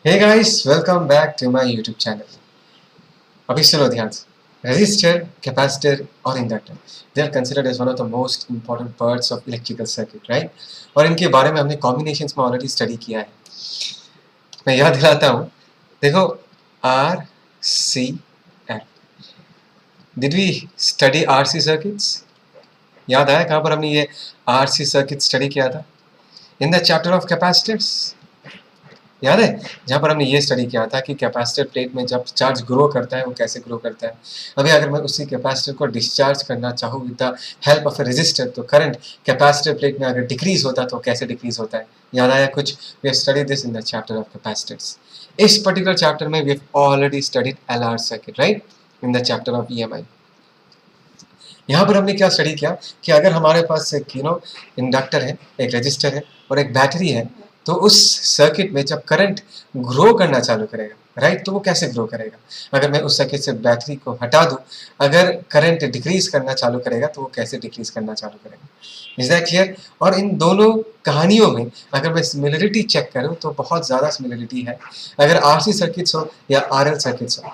Hey guys, welcome back to my YouTube channel. अभी सुनो ध्यान से resistor, capacitor और inductor they are considered as one of the most important parts of electrical circuit, right? और इनके बारे में हमने combinations में already study किया है. मैं याद दिलाता हूँ. देखो R C L. Did we study RC circuits? याद आया कहाँ पर हमने ये RC circuit study किया था? In the chapter of capacitors. याद है जहाँ पर हमने ये स्टडी किया था कि कैपेसिटर प्लेट में जब चार्ज ग्रो करता है वो कैसे ग्रो करता है. अभी अगर मैं उसी कैपेसिटर को डिस्चार्ज करना चाहूँ with the help of a resistor तो करंट कैपेसिटर प्लेट में अगर डिक्रीज होता तो कैसे डिक्रीज होता है. याद आया कुछ? We have studied this in the chapter of capacitors. इस पर्टिकुलर चैप्टर में we have already studied LR circuit, right, in the chapter of EMI. यहाँ पर हमने क्या स्टडी किया कि अगर हमारे पास एक इंडक्टर है, एक रेजिस्टर है और एक बैटरी है, तो उस सर्किट में जब करंट ग्रो करना चालू करेगा, राइट, तो वो कैसे ग्रो करेगा. अगर मैं उस सर्किट से बैटरी को हटा दूं, अगर करंट डिक्रीज करना चालू करेगा तो वो कैसे डिक्रीज करना चालू करेगा. Is that clear? और इन दोनों कहानियों में अगर मैं सिमिलरिटी चेक करूं तो बहुत ज़्यादा सिमिलरिटी है. अगर आरसी सर्किट्स हो या आरएल सर्किट्स हो,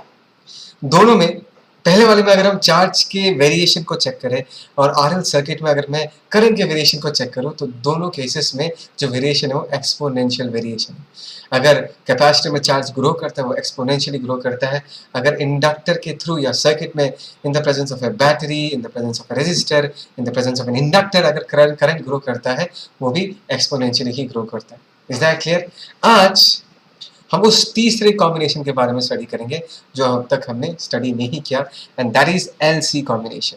दोनों में पहले वाले में अगर हम चार्ज के वेरिएशन को चेक करें और आरएल सर्किट में अगर मैं करंट के वेरिएशन को चेक करूं तो दोनों केसेस में जो वेरिएशन है वो एक्सपोनेंशियल वेरिएशन है. अगर कैपेसिटर में चार्ज ग्रो करता है वो एक्सपोनेंशियली ग्रो करता है. अगर इंडक्टर के थ्रू या सर्किट में in the presence of a battery, in the presence of a resistor, in the presence of an inductor अगर करंट ग्रो करता है वो भी एक्सपोनेंशियली ही ग्रो करता है. Is that clear? आज हम उस तीसरे कॉम्बिनेशन के बारे में स्टडी करेंगे जो अब तक हमने स्टडी नहीं किया, and that is LC combination.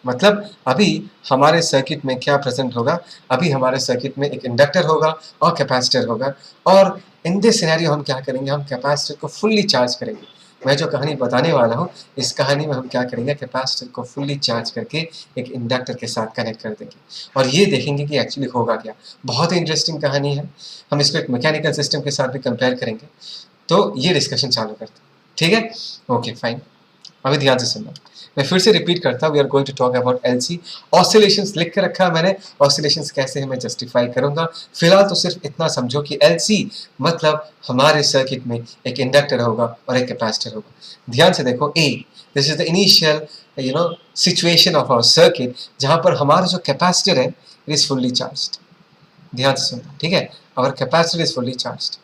मतलब अभी हमारे सर्किट में क्या प्रेजेंट होगा. अभी हमारे सर्किट में एक इंडक्टर होगा और कैपेसिटर होगा, और इन दिस सिनेरियो हम क्या करेंगे, हम कैपेसिटर को फुल्ली चार्ज करेंगे. मैं जो कहानी बताने वाला हूँ इस कहानी में हम क्या करेंगे, कैपेसिटर को फुल्ली चार्ज करके एक इंडक्टर के साथ कनेक्ट कर देंगे और ये देखेंगे कि एक्चुअली होगा क्या. बहुत ही इंटरेस्टिंग कहानी है. हम इसको एक मैकेनिकल सिस्टम के साथ भी कंपेयर करेंगे. तो ये डिस्कशन चालू करते हैं, ठीक है? Okay fine. अभी ध्यान से सुनना. मैं फिर से रिपीट करता हूँ. We are going to talk about LC. Oscillations लिख के रखा है मैंने. ऑसिलेशंस कैसे है मैं जस्टिफाई करूंगा. फिलहाल तो सिर्फ इतना समझो कि एलसी मतलब हमारे सर्किट में एक इंडक्टर होगा और एक कैपेसिटर होगा. ध्यान से देखो. ए, this is the initial situation of our circuit जहां पर हमारा जो कैपेसिटर है इट इज फुल्ली चार्ज्ड. ध्यान से सुनना, ठीक है? Our capacitor is fully charged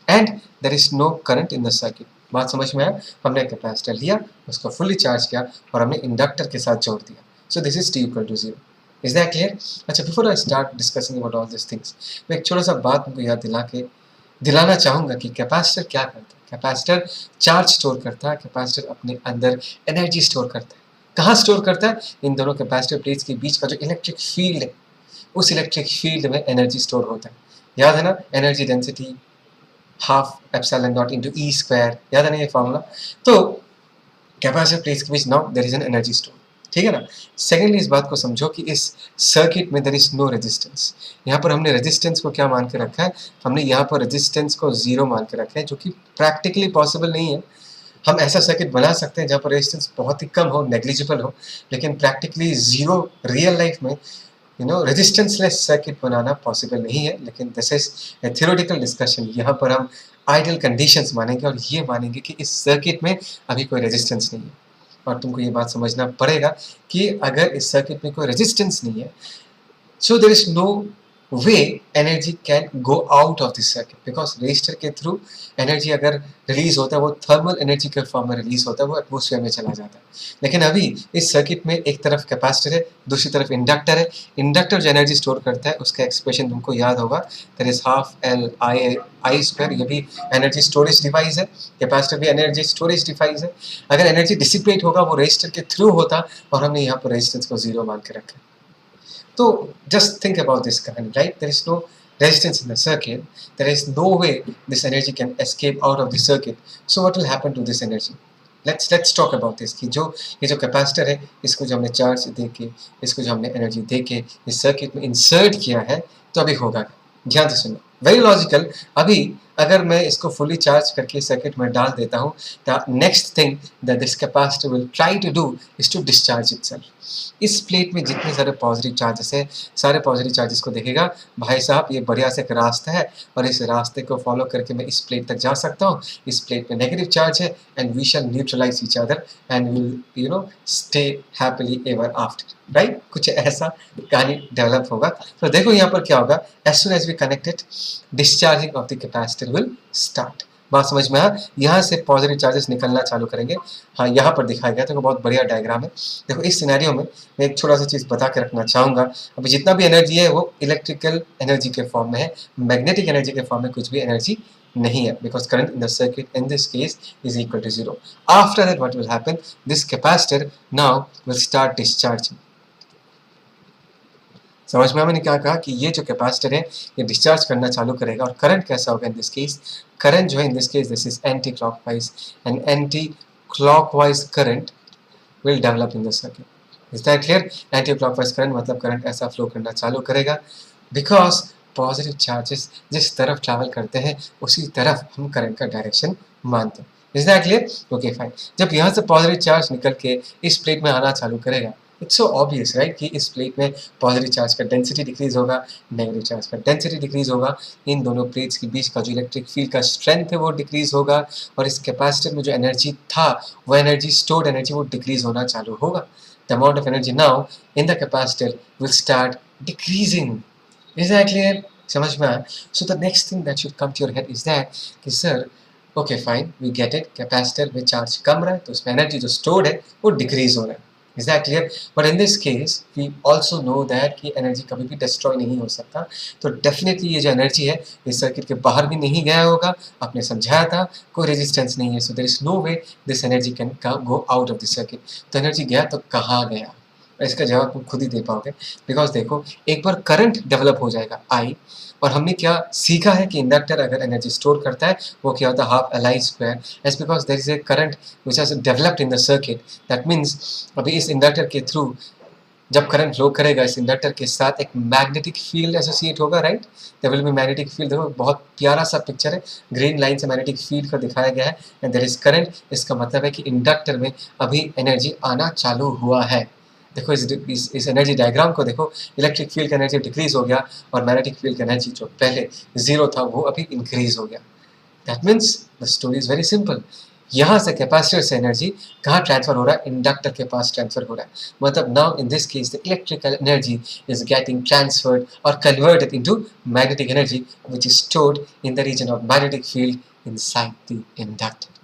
and there is no current in the circuit. बात समझ में आया? हमने कैपेसिटर लिया, उसको फुल्ली चार्ज किया और हमने इंडक्टर के साथ जोड़ दिया. So this is t equal to 0. Is that clear? अच्छा, before I start discussing about all this things, मैं एक छोटा सा बात तुमको याद दिलाना चाहूँगा कि कैपेसिटर क्या करता है. कैपेसिटर चार्ज स्टोर करता है. कैपेसिटर अपने अंदर एनर्जी स्टोर करता है. कहाँ स्टोर करता है? इन दोनों कैपेसिटर प्लेट्स के बीच का जो इलेक्ट्रिक फील्ड है उस इलेक्ट्रिक फील्ड में एनर्जी स्टोर होता है. याद है ना? Energy density half epsilon naught into E square. याद है ना ये फॉर्मूला? तो कैपेसिटर प्लेट्स के बीच now there is an energy store, ठीक है ना? सेकेंडली इस बात को समझो कि इस सर्किट में देयर इज नो रेजिस्टेंस. यहाँ पर हमने रेजिस्टेंस को क्या मान के रखा है? हमने यहाँ पर रेजिस्टेंस को 0 मान के रखा है, जो कि प्रैक्टिकली पॉसिबल नहीं है. हम ऐसा सर्किट बना सकते हैं जहाँ पर रेजिस्टेंस बहुत ही कम हो, नेग्लिजिबल हो, लेकिन प्रैक्टिकली 0 रियल लाइफ में रेजिस्टेंसलेस सर्किट बनाना पॉसिबल नहीं है. लेकिन this is a theoretical discussion. यहाँ पर हम आइडियल कंडीशंस मानेंगे और ये मानेंगे कि इस सर्किट में अभी कोई रेजिस्टेंस नहीं है. और तुमको ये बात समझना पड़ेगा कि अगर इस सर्किट में कोई रेजिस्टेंस नहीं है, so there is no way energy can go out of this circuit, because resistor के थ्रू एनर्जी अगर रिलीज होता है वो थर्मल एनर्जी के फॉर्म में रिलीज होता है, वो एटमोसफेयर में चला जाता है. लेकिन अभी इस सर्किट में एक तरफ कैपेसिटर है, दूसरी तरफ इंडक्टर है. इंडक्टर जो एनर्जी स्टोर करता है उसका एक्सप्रेशन तुमको याद होगा, that is half L I square. ये भी एनर्जी स्टोरेज डिवाइस है. कैपेसिटर भी एनर्जी स्टोरेज डिवाइस है. अगर एनर्जी डिसिपेट होगा वो रेजिस्टर के थ्रू होता, और हमने यहाँ पर रेजिस्टेंस को 0 मान के रखा. So just think about this कहानी, right? There is no resistance in the circuit. There is no way this energy can escape out of the circuit. So what will happen to this energy? Let's talk about this कि ये जो capacitor है इसको जो हमने charge दे के, इसको जो हमने एनर्जी दे के इस सर्किट में इंसर्ट किया है, तो अभी होगा. ध्यान से सुनो. Very logical. अभी अगर मैं इसको फुली चार्ज करके सर्किट में डाल देता हूँ, the next thing that this capacitor will try to do is to discharge itself. इस प्लेट में जितने सारे पॉजिटिव चार्जेस है, सारे पॉजिटिव चार्जेस को देखेगा, भाई साहब ये बढ़िया से एक रास्ता है और इस रास्ते को फॉलो करके मैं इस प्लेट तक जा सकता हूँ, इस प्लेट में नेगेटिव चार्ज है and we shall neutralize each other and will stay happily ever after, right? कुछ ऐसा कहानी डेवलप होगा। तो देखो यहाँ पर क्या होगा, as soon as we connected, discharging of the capacitor will start. बात समझ में आया? यहाँ से पॉजिटिव चार्जेस निकलना चालू करेंगे। हाँ, यहाँ पर दिखाया गया, तो बहुत बढ़िया डायग्राम है। देखो इस सिनेरियो में मैं एक छोटा सा चीज़ बता के रखना चाहूँगा, अभी जितना भी एनर्जी है वो इलेक्ट्रिकल एनर्जी के फॉर्म में है, मैग्नेटिक एनर्जी के फॉर्म में कुछ भी एनर्जी नहीं है, because current in the circuit in this case is equal to 0। After that what will happen, this capacitor now will start discharging. समझ में मैंने क्या कहा कि ये जो कैपेसिटर है ये डिस्चार्ज करना चालू करेगा और करंट कैसा होगा इन दिस केस, करंट जो है इन this case this is anti clockwise and anti clockwise current will develop in the circuit. Is that clear? Anti clockwise current मतलब करंट ऐसा फ्लो करना चालू करेगा, बिकॉज पॉजिटिव चार्जेस जिस तरफ ट्रैवल करते हैं उसी तरफ हम करंट का डायरेक्शन मानते हैं। Is that clear? Okay fine. जब यहाँ से पॉजिटिव चार्ज निकल के इस प्लेट में आना चालू करेगा, इट्स सो ऑब्वियस राइट कि इस प्लेट में पॉजिटिव चार्ज का डेंसिटी डिक्रीज होगा, नेगेटिव चार्ज का डेंसिटी डिक्रीज होगा, इन दोनों प्लेट्स के बीच का जो इलेक्ट्रिक फील्ड का स्ट्रेंथ है वो डिक्रीज होगा और इस कैपेसिटर में जो एनर्जी था वो एनर्जी, स्टोर्ड एनर्जी, वो डिक्रीज होना चालू होगा। The amount of energy now in the capacitor will start decreasing. Is that clear? समझ में आया? So the next thing that should come to your head is that कि sir okay fine, we get it, capacitor में charge कम रहा है तो उसमें एनर्जी जो स्टोर्ड है वो डिक्रीज हो रहा है। Is that clear? But in this case, we also know that कि एनर्जी कभी भी डिस्ट्रॉय नहीं हो सकता, तो डेफिनेटली ये जो एनर्जी है इस सर्किट के बाहर भी नहीं गया होगा। आपने समझाया था कोई रेजिस्टेंस नहीं है, so there is no way this energy can go out of the circuit. तो एनर्जी गया तो कहाँ गया, इसका जवाब तुम खुद ही दे पाओगे, बिकॉज देखो एक बार करंट डेवलप हो जाएगा आई, और हमने क्या सीखा है कि इंडक्टर अगर एनर्जी स्टोर करता है वो क्या होता है, half L I square, as because there is a current which has developed in the circuit. That means अभी इस इंडक्टर के थ्रू जब करंट फ्लो करेगा इस इंडक्टर के साथ एक मैग्नेटिक फील्ड एसोसिएट होगा, right? There will be magnetic field. देखो बहुत प्यारा सा पिक्चर है, ग्रीन लाइन से मैग्नेटिक फील्ड को दिखाया गया है एंड देयर इज करंट। इसका मतलब है कि इंडक्टर में अभी एनर्जी आना चालू हुआ है। देखो इस एनर्जी डायग्राम को देखो, इलेक्ट्रिक फील्ड का एनर्जी डिक्रीज हो गया और मैग्नेटिक फील्ड का एनर्जी जो पहले 0 था वो अभी इंक्रीज हो गया। That means the story is very simple. यहाँ से कैपेसिटर से एनर्जी कहाँ ट्रांसफर हो रहा है, इंडक्टर के पास ट्रांसफर हो रहा है। मतलब now in this case the electrical energy is getting transferred और converted into magnetic energy which is stored in the region of magnetic field inside the inductor.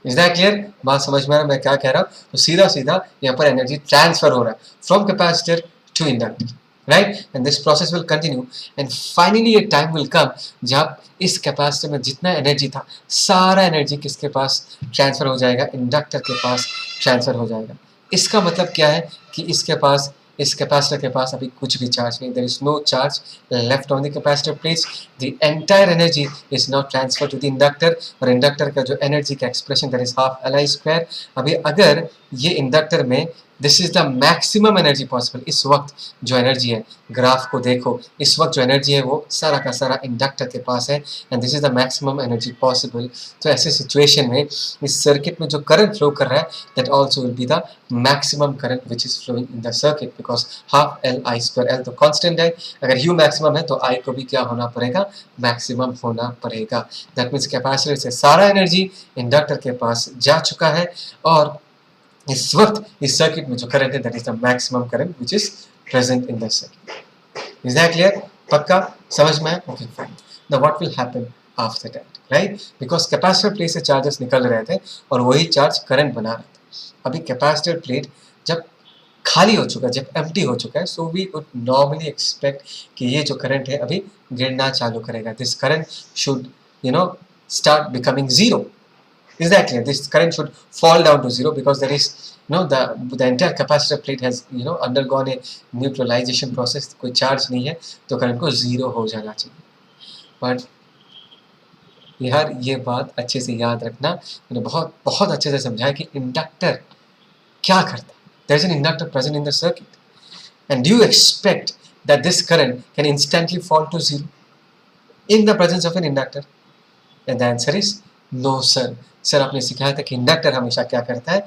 Is that clear? बात समझ में आ रहा है मैं क्या कह रहा हूँ? तो सीधा सीधा यहाँ पर एनर्जी ट्रांसफर हो रहा है from capacitor to inductor, right? And this process will continue and finally a time will come जब इस कैपेसिटर में जितना एनर्जी था सारा एनर्जी किसके पास ट्रांसफर हो जाएगा, इंडक्टर के पास ट्रांसफर हो जाएगा। इसका मतलब क्या है कि इसके पास, इस कैपेसिटर के पास अभी कुछ भी चार्ज नहीं, there is no charge left on the capacitor plates, the entire energy is not transfer to the inductor. और इंडक्टर का जो एनर्जी का expression that is half L I square. अभी अगर ये इंडक्टर में this is the maximum energy possible, इस वक्त जो एनर्जी है, ग्राफ को देखो, इस वक्त जो एनर्जी है वो सारा का सारा इंडक्टर के पास है and this is the maximum energy possible. तो ऐसे सिचुएशन में इस सर्किट में जो करंट फ्लो कर रहा है that also will be the maximum current which is flowing in the circuit, because half L I square, L तो कॉन्स्टेंट है, अगर यू मैक्सिमम है तो आई को भी क्या होना पड़ेगा, मैक्सिमम होना पड़ेगा। दैट मीन्स कैपेसिटर से सारा एनर्जी इंडक्टर के पास जा चुका है और इस वक्त इस सर्किट में जो करंट है that is the maximum current which is present in the circuit. Is that clear? पक्का समझ में? Okay fine. Now what will happen after that, right? Because capacitor plate से चार्जेस निकल रहे थे और वही चार्ज करंट बना रहा था। अभी कैपेसिटर प्लेट जब खाली हो चुका है, जब एम्प्टी हो चुका है, so we would normally expect कि ये जो करंट है अभी गिरना चालू करेगा। This current should start becoming zero. Is that clear? This current should fall down to zero because there is the entire capacitor plate has undergone a neutralization process. कोई charge नहीं है तो करंट को जीरो हो जाना चाहिए। But यार ये बात अच्छे से याद रखना, मैंने बहुत बहुत अच्छे से समझाया कि इंडक्टर क्या करता है। There is an inductor present in the circuit, and do you expect that this current can instantly fall to zero in the presence of an inductor? And the answer is no sir. Sir आपने सिखाया था कि inductor हमेशा क्या करता है,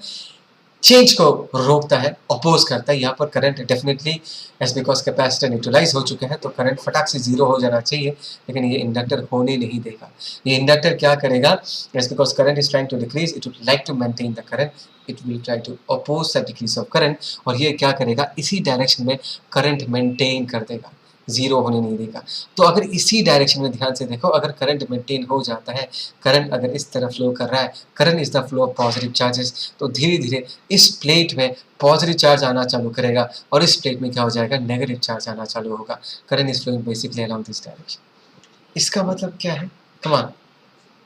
change को रोकता है, अपोज करता है। यहाँ पर current definitely as because capacitor neutralize हो चुके हैं तो करंट फटाक से जीरो हो जाना चाहिए, लेकिन ये इंडक्टर होने नहीं देगा। ये इंडक्टर क्या करेगा, as because current is trying to decrease, it would like to maintain the current, it will try to oppose the decrease of current, और ये क्या करेगा, इसी डायरेक्शन में करंट मेंटेन कर देगा, जीरो होने नहीं देगा। तो अगर इसी डायरेक्शन में ध्यान से देखो, अगर करंट मेंटेन हो जाता है, करंट अगर इस तरफ फ्लो कर रहा है, current is the flow of positive charges, तो धीरे धीरे इस प्लेट में पॉजिटिव चार्ज आना चालू करेगा और इस प्लेट में क्या हो जाएगा, नेगेटिव चार्ज आना चालू होगा। Current is flowing basically along this direction. इसका मतलब क्या है, कमान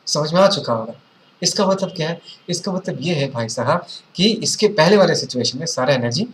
समझ में आ चुका होगा। इसका मतलब क्या है, इसका मतलब ये है भाई साहब कि इसके पहले वाले सिचुएशन में सारा एनर्जी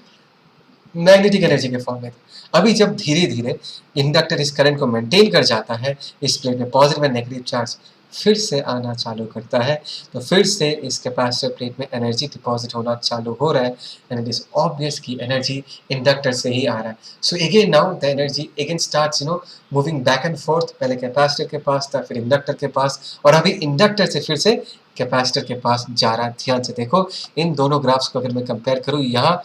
मैग्नेटिक एनर्जी के फॉर्म में था। अभी जब धीरे धीरे इंडक्टर इस करंट को मेंटेन कर जाता है, इस प्लेट में पॉजिटिव एंड नेगेटिव चार्ज फिर से आना चालू करता है, तो फिर से इस कैपेसिटर प्लेट में एनर्जी डिपॉजिट होना चालू हो रहा है, एंड इट इज ऑब्वियस की एनर्जी इंडक्टर से ही आ रहा है। So again now the energy again starts moving back and fourth, पहले कैपेसिटर के पास था, फिर इंडक्टर के पास, और अभी इंडक्टर से फिर से कैपेसिटर के पास जा रहा है। ध्यान से देखो इन दोनों ग्राफ्स को अगर मैं कंपेयर करूँ, यहाँ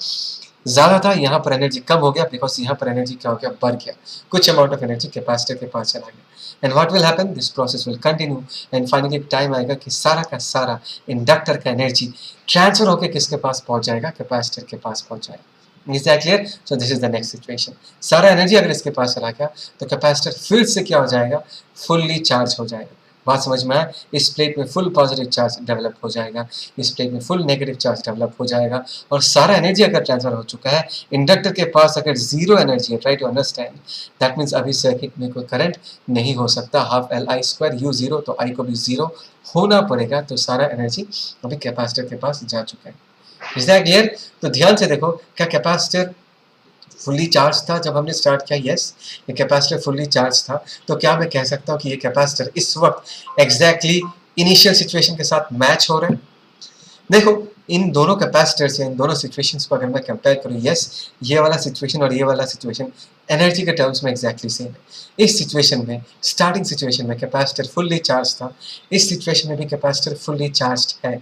ज़्यादा था, यहाँ पर एनर्जी कम हो गया, बिकॉज यहाँ पर एनर्जी क्या हो गया, बढ़ गया, कुछ अमाउंट ऑफ एनर्जी कैपेसिटर के पास चला गया। And what will happen, this process will continue, and finally time आएगा कि सारा का सारा इंडक्टर का एनर्जी ट्रांसफर होकर किसके पास पहुंच जाएगा, कैपेसिटर के पास पहुंच जाएगा। Is that clear? So this is the next situation. सारा एनर्जी अगर इसके पास चला गया तो कैपेसिटर फिर से क्या हो जाएगा, फुल्ली चार्ज हो जाएगा। बात समझ में आया? इस प्लेट में फुल पॉजिटिव चार्ज डेवलप हो जाएगा, इस प्लेट में फुल नेगेटिव चार्ज डेवलप हो जाएगा, और सारा एनर्जी अगर ट्रांसफर हो चुका है, इंडक्टर के पास अगर जीरो एनर्जी है, try to understand, that means अभी सर्किट में कोई करंट नहीं हो सकता। Half L I square you zero, तो आई को भी जीरो होना पड़ेगा, तो सारा एनर्जी अभी कैपेसिटर के पास जा चुका है। Is that clear? तो ध्यान से देखो, क्या कैपेसिटर फुल्ली चार्ज था जब हमने स्टार्ट किया? यस, ये कैपेसिटर फुल्ली चार्ज था। तो क्या मैं कह सकता हूँ कि ये कैपेसिटर इस वक्त एग्जैक्टली इनिशियल सिचुएशन के साथ मैच हो रहे हैं? देखो इन दोनों कैपेसिटर्स या इन दोनों सिचुएशंस को अगर मैं कंपेयर करूँ, यस, ये वाला सिचुएशन और ये वाला सिचुएशन एनर्जी के टर्म्स में एग्जैक्टली सेम है। इस सिचुएशन में, स्टार्टिंग सिचुएशन में कैपेसिटर फुल्ली चार्ज था, इस सिचुएशन में भी कैपेसिटर फुल्ली चार्ज है,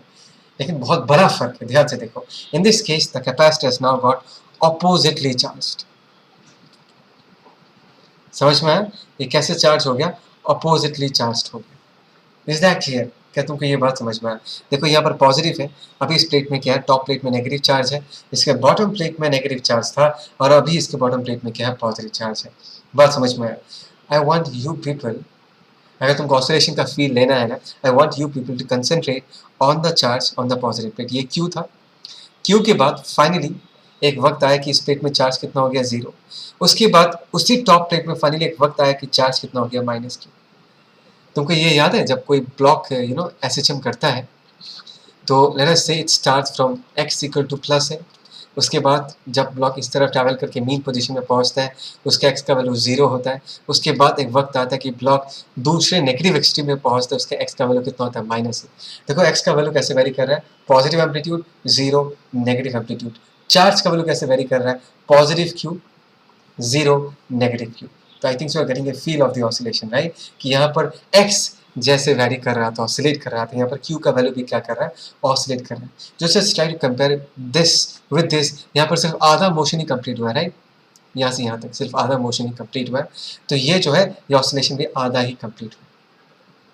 लेकिन बहुत बड़ा फर्क है। ध्यान से देखो, इन this case the capacitor has now got oppositely charged। समझ में आया? ये कैसे चार्ज हो गया? oppositely charged हो गया। Is that clear? क्या तुमको ये बात समझ में आया? देखो यहाँ पर पॉजिटिव है, अभी इस प्लेट में क्या है, टॉप प्लेट में नेगेटिव चार्ज है, इसके बॉटम प्लेट में नेगेटिव चार्ज था, और अभी इसके बॉटम प्लेट में क्या है, पॉजिटिव चार्ज है। बात समझ में आया? आई वॉन्ट यू पीपल, अगर तुमको ऑसिलेशन का फील लेना है ना, I want you people to concentrate on the charge on the positive plate. ये क्यू था, क्यू के बाद फाइनली एक वक्त आया कि इस प्लेट में चार्ज कितना हो गया, जीरो। उसके बाद उसी टॉप प्लेट में फाइनली एक वक्त आया कि चार्ज कितना हो गया, माइनस क्यू। तुमको ये याद है जब कोई ब्लॉक एसएचएम करता है, तो लेट अस से it starts from x equal two plus है, उसके बाद जब ब्लॉक इस तरफ ट्रैवल करके मीन पोजीशन में पहुंचता है, उसका x का वैल्यू जीरो होता है। उसके बाद एक वक्त आता है कि ब्लॉक दूसरे नेगेटिव एक्सट्रीम में पहुंचता है, उसके x का वैल्यू कितना होता है, माइनस है। देखो x का वैल्यू कैसे वेरी कर रहा है, positive amplitude zero, negative amplitude. Charge का वैल्यू कैसे वेरी कर रहा है, positive q zero, negative q. तो I think so getting a feel of the oscillation, right, कि यहाँ पर x जैसे वेरी कर रहा था, ऑसिलेट कर रहा था, यहाँ पर q का वैल्यू भी क्या कर रहा है, ऑसिलेट कर रहा है। जो just try to compare this with this, यहाँ पर सिर्फ आधा मोशन ही कंप्लीट हुआ है, राइट, यहाँ से यहाँ तक सिर्फ आधा मोशन ही कंप्लीट हुआ है, तो ये जो है ये ऑसिलेशन भी आधा ही कंप्लीट हुआ।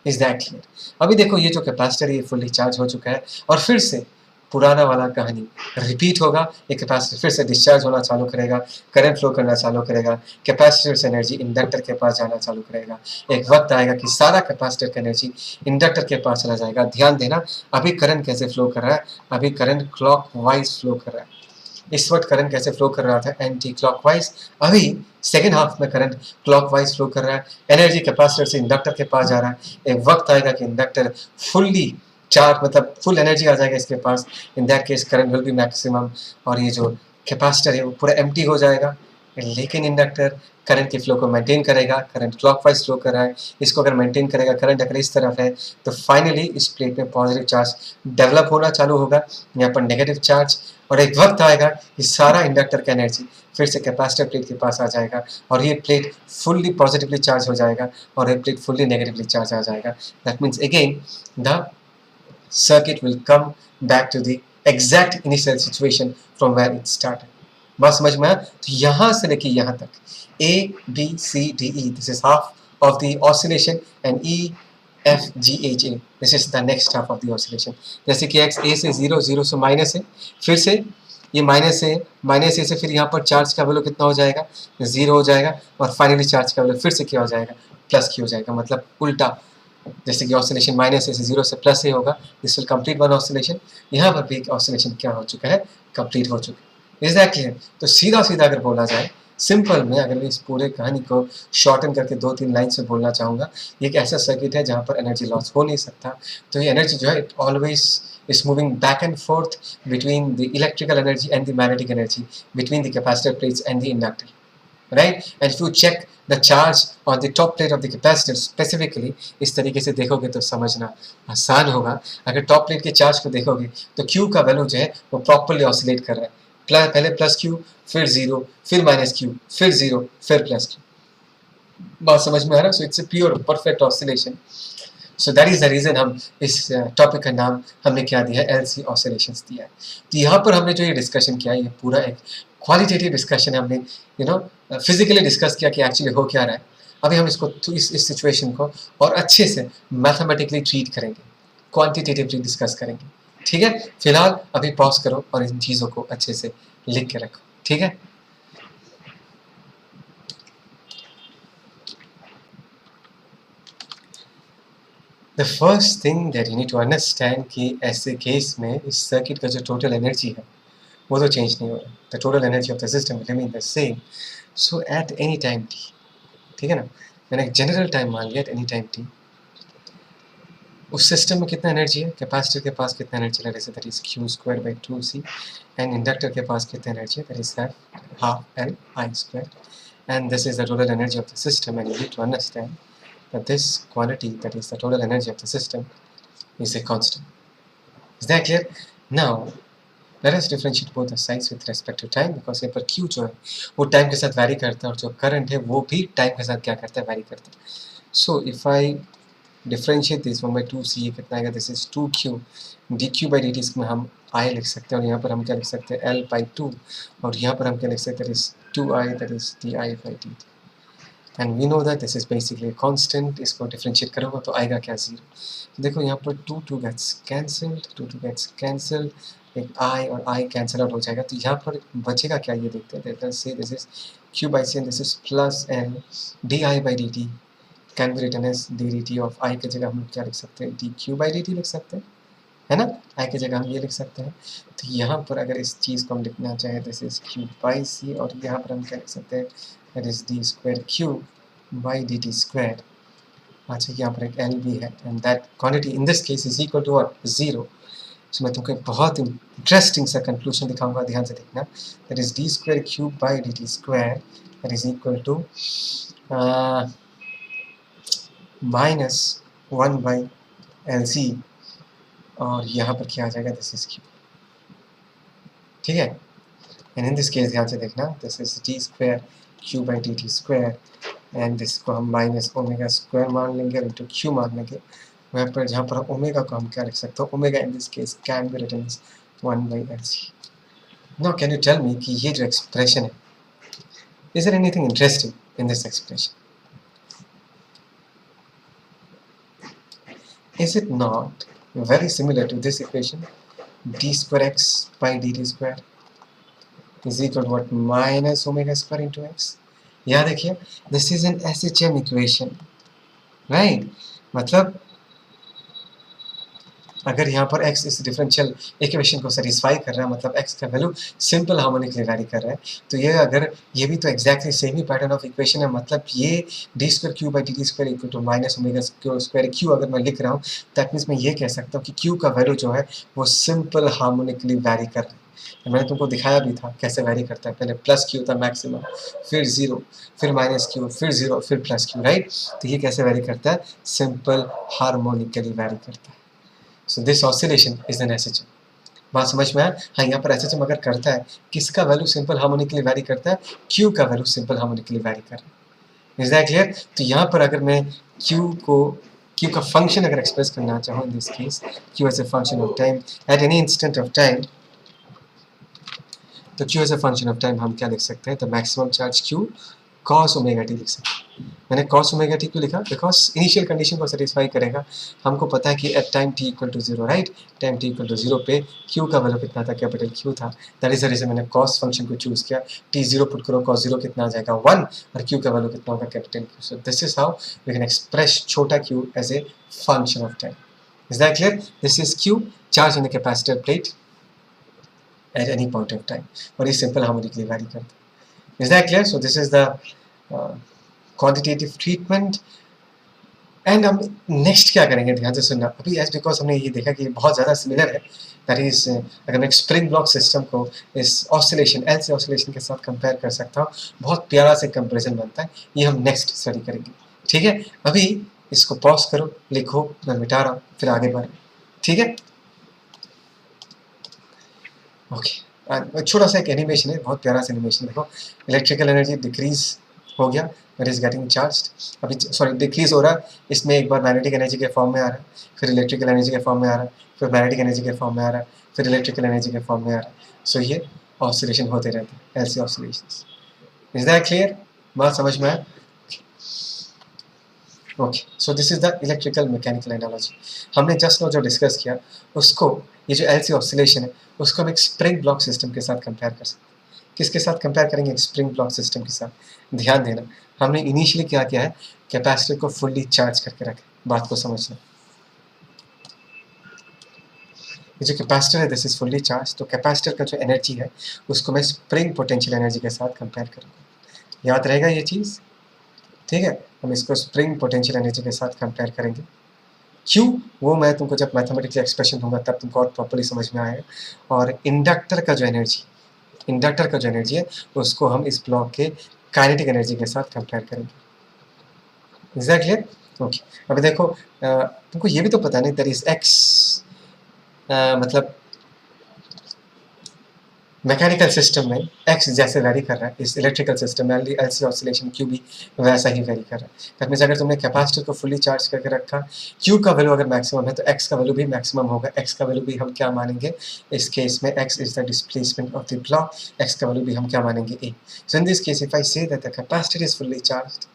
Is that clear? अभी देखो ये जो कैपेसिटर ये फुल्ली चार्ज हो चुका है, और फिर से पुराना वाला कहानी रिपीट होगा। एक कैपेसिटर फिर से डिस्चार्ज होना चालू करेगा, करंट फ्लो करना चालू करेगा, कैपेसिटर से एनर्जी इंडक्टर के पास जाना चालू करेगा। एक वक्त आएगा कि सारा कैपेसिटर का एनर्जी इंडक्टर के पास चला जाएगा। ध्यान देना, अभी करंट कैसे फ्लो कर रहा है, अभी करंट क्लॉकवाइज फ्लो कर रहा है। इस वक्त करंट कैसे फ्लो कर रहा था, एंटी क्लॉकवाइज। अभी सेकेंड हाफ में करंट क्लॉकवाइज फ्लो कर रहा है, एनर्जी कैपेसिटर से इंडक्टर के पास जा रहा है। एक वक्त आएगा कि इंडक्टर फुल्ली चार्ज, मतलब फुल एनर्जी आ जाएगा इसके पास, in that case current will be maximum, और ये जो कैपेसिटर है वो पूरा एम्प्टी हो जाएगा। लेकिन इंडक्टर करंट के फ्लो को मेंटेन करेगा, करंट क्लॉकवाइज फ्लो कर रहा है, इसको अगर मेंटेन करेगा, करंट अगर इस तरफ है तो फाइनली इस प्लेट में पॉजिटिव चार्ज डेवलप होना चालू होगा, यहाँ पर नेगेटिव चार्ज, और एक वक्त आएगा कि सारा इंडक्टर का एनर्जी फिर से कैपेसिटर प्लेट के पास आ जाएगा और ये प्लेट फुल्ली पॉजिटिवली चार्ज हो जाएगा और ये प्लेट फुल्ली नेगेटिवली चार्ज आ जाएगा. That means again the circuit will come back to the exact initial situation from where it started. बात समझ में आया? तो यहाँ से लेके यहाँ तक A, B, C, D, E, this is half of the oscillation, and E, F, G, H, A, this is the next half of the oscillation. जैसे कि X A से 0, 0 से माइनस है, फिर से ये माइनस है, माइनस ए से फिर यहाँ पर चार्ज का वैल्यू कितना हो जाएगा, 0 हो जाएगा, और फाइनली चार्ज का वैल्यू फिर से क्या हो जाएगा, प्लस की हो जाएगा. मतलब उल्टा, जैसे कि ऑसिलेशन माइनस ए से 0 से प्लस ए होगा, this will complete one oscillation. यहाँ पर भी एक ऑसिलेशन क्या हो चुका है, कंप्लीट हो चुका है. Is that clear? तो सीधा सीधा अगर बोला जाए सिंपल में, अगर मैं इस पूरे कहानी को शॉर्टन करके 2-3 लाइन से बोलना चाहूँगा, ये एक ऐसा सर्किट है जहाँ पर एनर्जी लॉस हो नहीं सकता. तो ये एनर्जी जो है it always is moving back and forth between the electrical energy and the magnetic energy, between the capacitor plates and the inductor, right? And if you check the charge on the top plate of the capacitor specifically, इस तरीके से देखोगे तो समझना आसान होगा. अगर top plate के चार्ज को देखोगे तो Q का वैल्यू जो है वो प्रॉपरली ऑसिलेट कर रहा है. पहले प्लस Q, फिर 0, फिर माइनस Q, फिर 0, फिर प्लस Q. बात समझ में आ रहा है? So it's a pure perfect oscillation. So that is the reason हम इस टॉपिक का नाम हमने क्या दिया है, LC ऑसिलेशंस दिया है. तो यहाँ पर हमने जो ये डिस्कशन किया है, ये पूरा एक क्वालिटेटिव डिस्कशन है. हमने फिजिकली डिस्कस किया कि एक्चुअली हो क्या रहा है. अभी हम इसको इस सिचुएशन को और अच्छे से मैथमेटिकली ट्रीट करेंगे, क्वान्टिटेटिवली डिस्कस करेंगे. ठीक है, फिलहाल अभी पॉज करो और इन चीज़ों को अच्छे से लिख के रखो. ठीक है, the first thing that you need to understand कि ऐसे केस में इस सर्किट का जो टोटल एनर्जी है वो तो चेंज नहीं हो रहा. The total energy of the system will remain the same. So at any time T, ठीक है ना, मैंने एक जनरल टाइम मान लिया, एट एनी टाइम टी उस सिस्टम में कितना एनर्जी है, कैपेसिटर के पास कितना एनर्जी है, that is Q²/2C, and inductor के पास कितना एनर्जी है, that is half Li², and this is the total energy of the system, and you need to understand that this quantity, that is the total energy of the system, is a constant. Is that clear? Now let us differentiate both the sides with respect to time, because यहाँ पर Q जो है वो time के साथ vary करता है और जो करंट है वो भी टाइम के साथ क्या करता है, वैरी करता है. So if I differentiate this 1/2C, ये कितना आएगा, दिस इज 2Q dQ/dt. इसमें हम I लिख सकते हैं और यहाँ पर हम क्या लिख सकते हैं, L/2, और यहाँ पर हम क्या लिख सकते हैं, that is 2I, that is dI/dt. And we know that this is basically constant. इसको डिफरेंशिएट करोगे तो आएगा क्या, 0. देखो यहाँ पर 2 गेट्स कैंसल्ड, 2 गेट्स कैंसल्ड, एक I और I कैंसल आउट हो जाएगा. तो यहाँ पर बचेगा क्या, ये देखते हैं. Let's say this is Q/C and this is plus L dI/dt can be written as ddt of I की जगह हम क्या लिख सकते हैं, dQ/dt लिख सकते हैं, है ना. I की जगह हम ये लिख सकते हैं. तो यहाँ पर अगर इस चीज़ को हम लिखना चाहें, दिस इज Q/C, और यहाँ पर हम क्या लिख सकते हैं, that is d²Q/dt². अच्छा, यहाँ पर एक L भी है, and that quantity in this case is equal to what, 0. So मैं तुमको बहुत इंटरेस्टिंग सा कंक्लूजन दिखाऊंगा, ध्यान से देखना. that is d²Q/dt², that is equal to -1/LC, और यहाँ पर क्या आ जाएगा, दिस इज Q. ठीक है, एंड इन दिस केस ध्यान से देखना, this is d²Q/dt², and this को हम -ω² मान लेंगे, इंटू Q मान लेंगे. वहाँ पर जहाँ पर ओमेगा को हम क्या लिख सकते हो, omega in this case can be written as 1/LC. Now can you tell me कि ये जो एक्सप्रेशन है, is there anything interesting in this expression? Is it not very similar to this equation, d²x/dt² is equal to what, -ω² into x? यहाँ देखिए, this is an SHM equation, right? मतलब अगर यहाँ पर x इस डिफरेंशियल इक्वेशन को satisfy कर रहा है, मतलब x का वैल्यू सिंपल हार्मोनिकली वैरी कर रहा है, तो ये अगर ये भी तो एग्जैक्टली सेम ही पैटर्न ऑफ इक्वेशन है, मतलब ये D square Q by D T square equal to minus omega square Q अगर मैं लिख रहा हूँ, दैट मीन्स मैं ये कह सकता हूँ कि क्यू का वैल्यू जो है वो सिंपल हार्मोनिकली वैरी कर रहा है। मैंने तुमको दिखाया भी था कैसे वैरी करता है, पहले प्लस क्यू था मैक्सिमम, फिर जीरो, फिर माइनस क्यू, फिर जीरो, फिर प्लस क्यू, राइट। तो ये कैसे वैरी करता है, सिंपल हार्मोनिकली वैरी करता है। So this oscillation is an SHM. बात समझ में आया? हाँ, यहाँ पर एसएचएम अगर करता है, किसका वैल्यू सिंपल हार्मोनिकली वैरी करता है, क्यू का वैल्यू सिंपल हार्मोनिकली वैरी कर रहा है। Is that clear? तो यहाँ पर अगर मैं क्यू का फंक्शन अगर एक्सप्रेस करना चाहूँ, in this case q as a function of time at any instant of time, तो q as a function of time हम क्या लिख सकते हैं, तो maximum charge q cos omega t लिख सकते हैं। मैंने कॉस ओमेगा टी क्यों लिखा, बिकॉज इनिशियल कंडीशन को सेटिस्फाई करेगा। हमको पता है कि at time t equal to zero, right, time t equal to zero पे क्यू का वैल्यू कितना था, कैपिटल क्यू था, दैट इज द रीजन मैंने कॉस फंक्शन को चूज किया। टी जीरो पुट करो, कॉस जीरो कितना आ जाएगा 1, और क्यू का वैल्यू कितना होगा, capital q. So this is how we can express छोटा q as a function of time. Is that clear? This is q charge in the capacitor plate at any point of time, और ये simple harmonically vary करता है। Is that clear? So this is the quantitative treatment। And हम next क्या करेंगे, ध्यान से सुनना अभी, एज बिकॉज हमने ये देखा कि बहुत ज़्यादा सिमिलर है, दैट इज अगर मैं एक स्प्रिंग ब्लॉक सिस्टम को इस ऑसिलेशन एल से ऑसिलेशन के साथ कंपेयर कर सकता हूँ, बहुत प्यारा से कंपेरिजन बनता है, ये हम नेक्स्ट स्टडी करेंगे। ठीक है, अभी इसको पॉज करो, लिखो, मैं मिटा रहा हूँ, फिर आगे बढ़ें। ठीक है, ओके। छोटा सा एक एनिमेशन है, बहुत प्यारा सा एनिमेशन। देखो, इलेक्ट्रिकल एनर्जी डिक्रीज हो गया, इट इज गेटिंग चार्ज्ड, अभी सॉरी डिक्रीज हो रहा है, इसमें एक बार मैग्नेटिक एनर्जी के फॉर्म में आ रहा है, फिर इलेक्ट्रिकल एनर्जी के फॉर्म में आ रहा है, फिर मैग्नेटिक एनर्जी के फॉर्म में आ रहा है, फिर इलेक्ट्रिकल एनर्जी के फॉर्म में आ रहा है। सो ये ऑसिलेशन होते रहते हैं, ऐसे ऑसिलेशन। Is that clear? बात समझ में आया? Okay, so this is the electrical mechanical analogy. हमने जस्ट नो जो डिस्कस किया उसको, ये जो एलसी ऑसिलेशन है उसको हम एक स्प्रिंग ब्लॉक सिस्टम के साथ कंपेयर कर सकते हैं। किसके साथ कंपेयर करेंगे? एक स्प्रिंग ब्लॉक सिस्टम के साथ। ध्यान देना, हमने इनिशियली क्या किया है, कैपेसिटर को फुल्ली चार्ज करके रखें। बात को समझना, ये जो कैपेसिटर है दिस इज फुल्ली चार्ज, तो कैपेसिटर का जो एनर्जी है उसको मैं स्प्रिंग पोटेंशियल एनर्जी के साथ कंपेयर करूँगा। याद रहेगा ये चीज़? ठीक है, हम इसको स्प्रिंग पोटेंशियल एनर्जी के साथ कंपेयर करेंगे। क्यों? वो मैं तुमको जब मैथमेटिकल एक्सप्रेशन दूंगा तब तुमको और प्रॉपर्ली समझ में आएगा। और इंडक्टर का जो एनर्जी है उसको हम इस ब्लॉक के काइनेटिक एनर्जी के साथ कंपेयर करेंगे। Exactly, okay. अभी देखो, तुमको ये भी तो पता नहीं दैट इज एक्स, मतलब मैकेनिकल सिस्टम में एक्स जैसे वेरी कर रहा है, इस इलेक्ट्रिकल सिस्टम में एलसी ऑसिलेशन क्यू भी वैसा ही वेरी कर रहा है। दैट मीन्स अगर तुमने कैपेसिटर को फुल्ली चार्ज करके रखा, क्यू का वैल्यू अगर मैक्सिमम है तो एक्स का वैल्यू भी मैक्सिमम होगा। एक्स का वैल्यू भी हम क्या मानेंगे इस केस में, x is the displacement of the block, x का वैल्यू भी हम क्या मानेंगे, A. So in this case if I say that the capacitor is fully charged,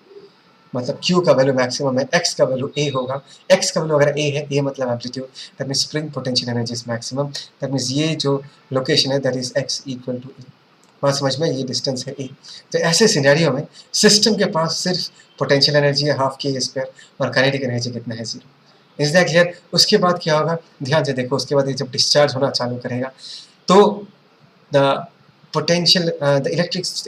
मतलब Q का वैल्यू मैक्सिमम है, X का वैल्यू A होगा। X का वैल्यू अगर A है, A मतलब amplitude, that means spring potential energy is maximum, that means ये जो लोकेशन है that is X equal to A। बात समझ में, ये डिस्टेंस है A। तो ऐसे सिनेरियो में सिस्टम के पास सिर्फ पोटेंशियल एनर्जी है हाफ k स्क्वायर और काइनेटिक एनर्जी कितना है, 0। Is that clear? उसके बाद क्या होगा, ध्यान से देखो, उसके बाद ये जब डिस्चार्ज होना चालू करेगा तो the potential, the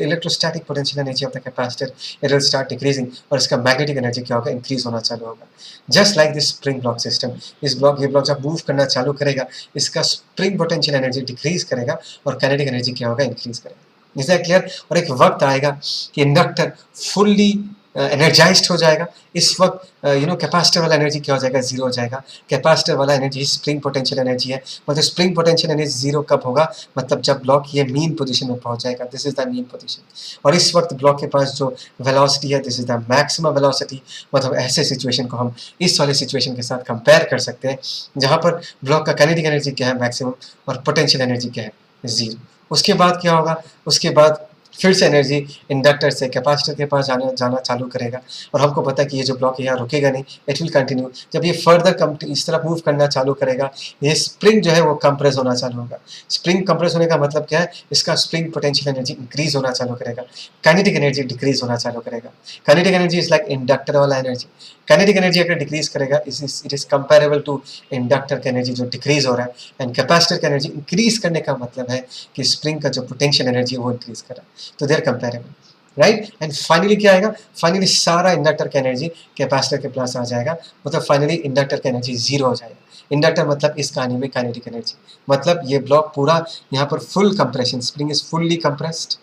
electrostatic potential energy of the capacitor, it will start decreasing, और इसका magnetic energy क्या होगा, increase होना चालू होगा। Just like this spring block system, ये ब्लॉक जब move करना चालू करेगा, इसका spring potential energy decrease करेगा और kinetic energy क्या होगा, increase करेगा। Is that clear? और एक वक्त आएगा कि इंडक्टर fully एनर्जाइज्ड हो जाएगा। इस वक्त कैपेसिटर वाला एनर्जी क्या हो जाएगा, 0 हो जाएगा। कैपेसिटर वाला एनर्जी स्प्रिंग पोटेंशियल एनर्जी है, मतलब स्प्रिंग पोटेंशियल एनर्जी 0 कब होगा, मतलब जब ब्लॉक ये मीन पोजीशन में पहुंच जाएगा। This is the mean position. और इस वक्त ब्लॉक के पास जो वेलोसिटी है this is the maximum velocity. मतलब ऐसे सिचुएशन को हम इस वाले सिचुएशन के साथ कंपेयर कर सकते हैं जहाँ पर ब्लॉक का काइनेटिक एनर्जी क्या है, मैक्सिमम, और पोटेंशियल एनर्जी क्या है, 0। उसके बाद क्या होगा, उसके बाद फिर से एनर्जी इंडक्टर से कैपेसिटर के पास जाना चालू करेगा, और हमको पता है कि ये जो ब्लॉक यहाँ रुकेगा नहीं, इट विल कंटिन्यू। जब ये फर्दर इस तरफ मूव करना चालू करेगा, ये स्प्रिंग जो है वो कंप्रेस होना चालू होगा। स्प्रिंग कंप्रेस होने का मतलब क्या है, इसका स्प्रिंग पोटेंशियल एनर्जी इंक्रीज होना चालू करेगा, काइनेटिक एनर्जी डिक्रीज होना चालू करेगा। Kinetic energy is like inductor वाला एनर्जी। काइनेटिक एनर्जी अगर डिक्रीज करेगा, it is comparable to inductor का एनर्जी जो डिक्रीज हो रहा है, एंड कैपेसिटर का एनर्जी इंक्रीज करने का मतलब है कि स्प्रिंग का जो पोटेंशियल एनर्जी है वो इंक्रीज कर रहा है, तो they are comparable, right. And finally क्या आएगा, फाइनली सारा इंडक्टर का एनर्जी कैपेसिटर के पास आ जाएगा, मतलब फाइनली इंडक्टर का एनर्जी जीरो हो जाएगा। इंडक्टर मतलब इस कहानी में काइनेटिक एनर्जी, मतलब ये ब्लॉक पूरा यहाँ पर full compression, spring is fully compressed.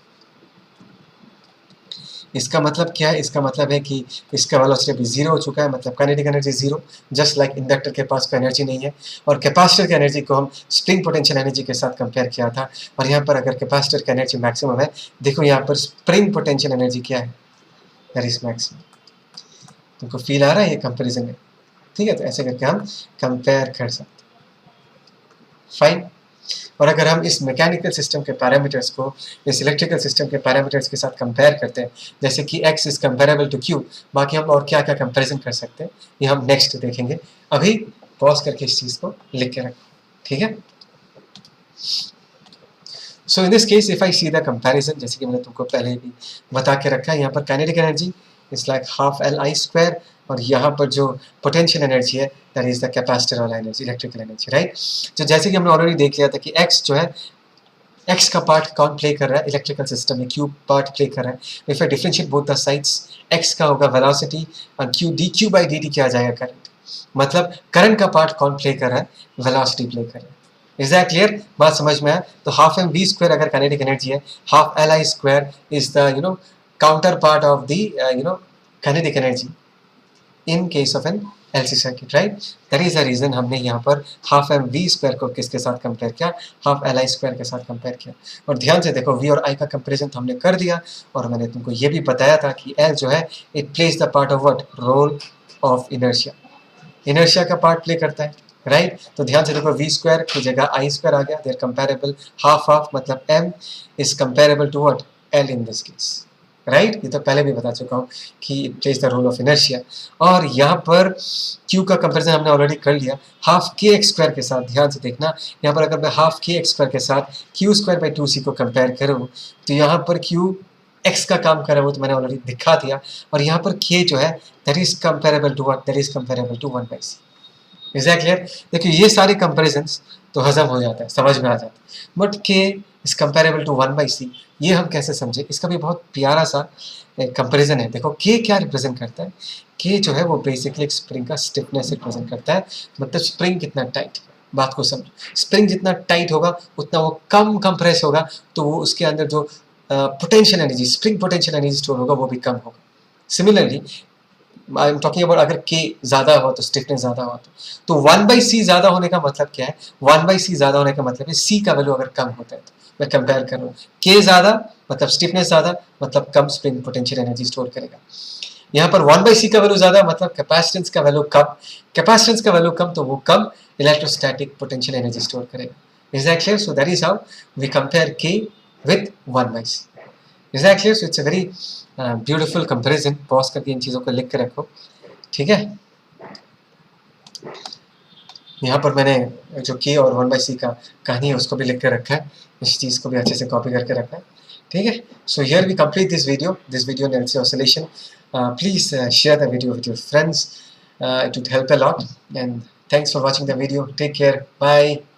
इसका मतलब क्या है, इसका मतलब है कि इसका वेलोसिटी अभी जीरो हो चुका है, मतलब kinetic energy zero, just like inductor के पास कोई एनर्जी नहीं है। और कैपेसिटर की एनर्जी को हम स्प्रिंग पोटेंशियल एनर्जी के साथ कंपेयर किया था, और यहाँ पर अगर कैपेसिटर की एनर्जी मैक्सिमम है, देखो यहाँ पर स्प्रिंग पोटेंशियल एनर्जी क्या है, दैट इज मैक्सिमम। तुमको फील आ रहा है ये कंपेरिजन में, ठीक है। तो ऐसे करके हम कंपेयर कर सकते, फाइन। और अगर हम इस मैकेनिकल सिस्टम के पैरामीटर्स को इस इलेक्ट्रिकल सिस्टम के पैरामीटर्स के साथ कंपेयर करते हैं, जैसे कि x is comparable to q, बाकी हम और क्या क्या कंपैरिजन कर सकते हैं ये हम नेक्स्ट देखेंगे। अभी पॉज करके इस चीज़ को लिख के रखो, ठीक है। So in this case if I see the comparison, जैसे कि मैंने तुमको पहले भी बता के रखा है, यहाँ पर kinetic energy is like half Li², और यहाँ पर जो पोटेंशियल एनर्जी है दैट इज द कैपेसिटर वाला एनर्जी, इलेक्ट्रिकल एनर्जी, राइट। तो जैसे कि हमने ऑलरेडी देख लिया था कि x जो है, x का पार्ट कौन प्ले कर रहा है इलेक्ट्रिकल सिस्टम में, q पार्ट प्ले कर रहा है। If I differentiate both the sides, x का होगा वेलोसिटी और q dq/dt क्या आ जाएगा, करंट। मतलब करंट का पार्ट कौन प्ले कर रहा है, वेलोसिटी प्ले कर रहा है। इज दैट क्लियर, बात समझ में आया। तो हाफ mv² अगर काइनेटिक एनर्जी है, half Li² is the counter part of the kinetic energy in case of an LC circuit, right? That is the reason हमने यहाँ पर हाफ mv² को किसके साथ कंपेयर किया, हाफ Li² के साथ कंपेयर किया। और ध्यान से देखो v और i का कंपैरिजन तो हमने कर दिया, और मैंने तुमको ये भी बताया था कि L जो है it plays the part of what, role of inertia, inertia का पार्ट प्ले करता है, राइट। तो ध्यान से देखो v² की जगह i² आ गया, देयर कंपेरेबल, हाफ हाफ मतलब m is comparable to what, L in this case, right. ये तो पहले भी बता चुका हूँ कि it plays the role of inertia. और यहाँ पर Q का कंपैरिजन हमने ऑलरेडी कर लिया हाफ kx² के साथ। ध्यान से देखना, यहाँ पर अगर मैं हाफ kx² के साथ q²/2c को कंपेयर करूँ, तो यहाँ पर q x का काम कर रहा है, वो तो मैंने ऑलरेडी दिखा दिया। और यहाँ पर k जो है that is comparable to what, that is comparable to 1/c। Is that clear. देखिए ये सारे कंपेरिजन्स तो हजम हो जाता है, समझ में आ जाता है, but k is comparable to 1/c, ये हम कैसे समझे, इसका भी बहुत प्यारा सा कंपैरिजन है। देखो k क्या रिप्रेजेंट करता है, k जो है वो बेसिकली एक स्प्रिंग का स्टिफनेस रिप्रेजेंट करता है, मतलब स्प्रिंग कितना टाइट। बात को समझो, स्प्रिंग जितना टाइट होगा उतना वो कम कंप्रेस होगा, तो वो उसके अंदर जो potential energy, spring potential energy store होगा वो भी कम होगा। Similarly I am talking about, अगर k ज़्यादा हो तो स्टिफनेस ज़्यादा हो, तो 1/c ज़्यादा होने का मतलब क्या है, 1/c ज़्यादा होने का मतलब है c का वैल्यू अगर कम होता है, तो मैं कंपेयर कर रहा हूँ, k ज़्यादा मतलब स्टिफनेस ज़्यादा, मतलब कम स्प्रिंग पोटेंशियल एनर्जी स्टोर करेगा। यहाँ पर 1/c का वैल्यू ज़्यादा मतलब कैपेसिटेंस का वैल्यू कम, कैपेसिटेंस का वैल्यू कम तो वो कम इलेक्ट्रोस्टैटिक पोटेंशियल एनर्जी स्टोर करेगा। Is that clear? So that is how we compare k with 1/c। Is that clear? So it's a very beautiful comparison. Pause करके इन चीज़ों को लिख के रखो, ठीक है। यहाँ पर मैंने जो k और 1/c का कहानी है उसको भी लिख के रखा है, इस चीज़ को भी अच्छे से कॉपी करके रखना है, ठीक है। So here we complete this video on LC oscillation. Please share the video with your friends. It would help a lot, and thanks for watching the video. Take care. Bye.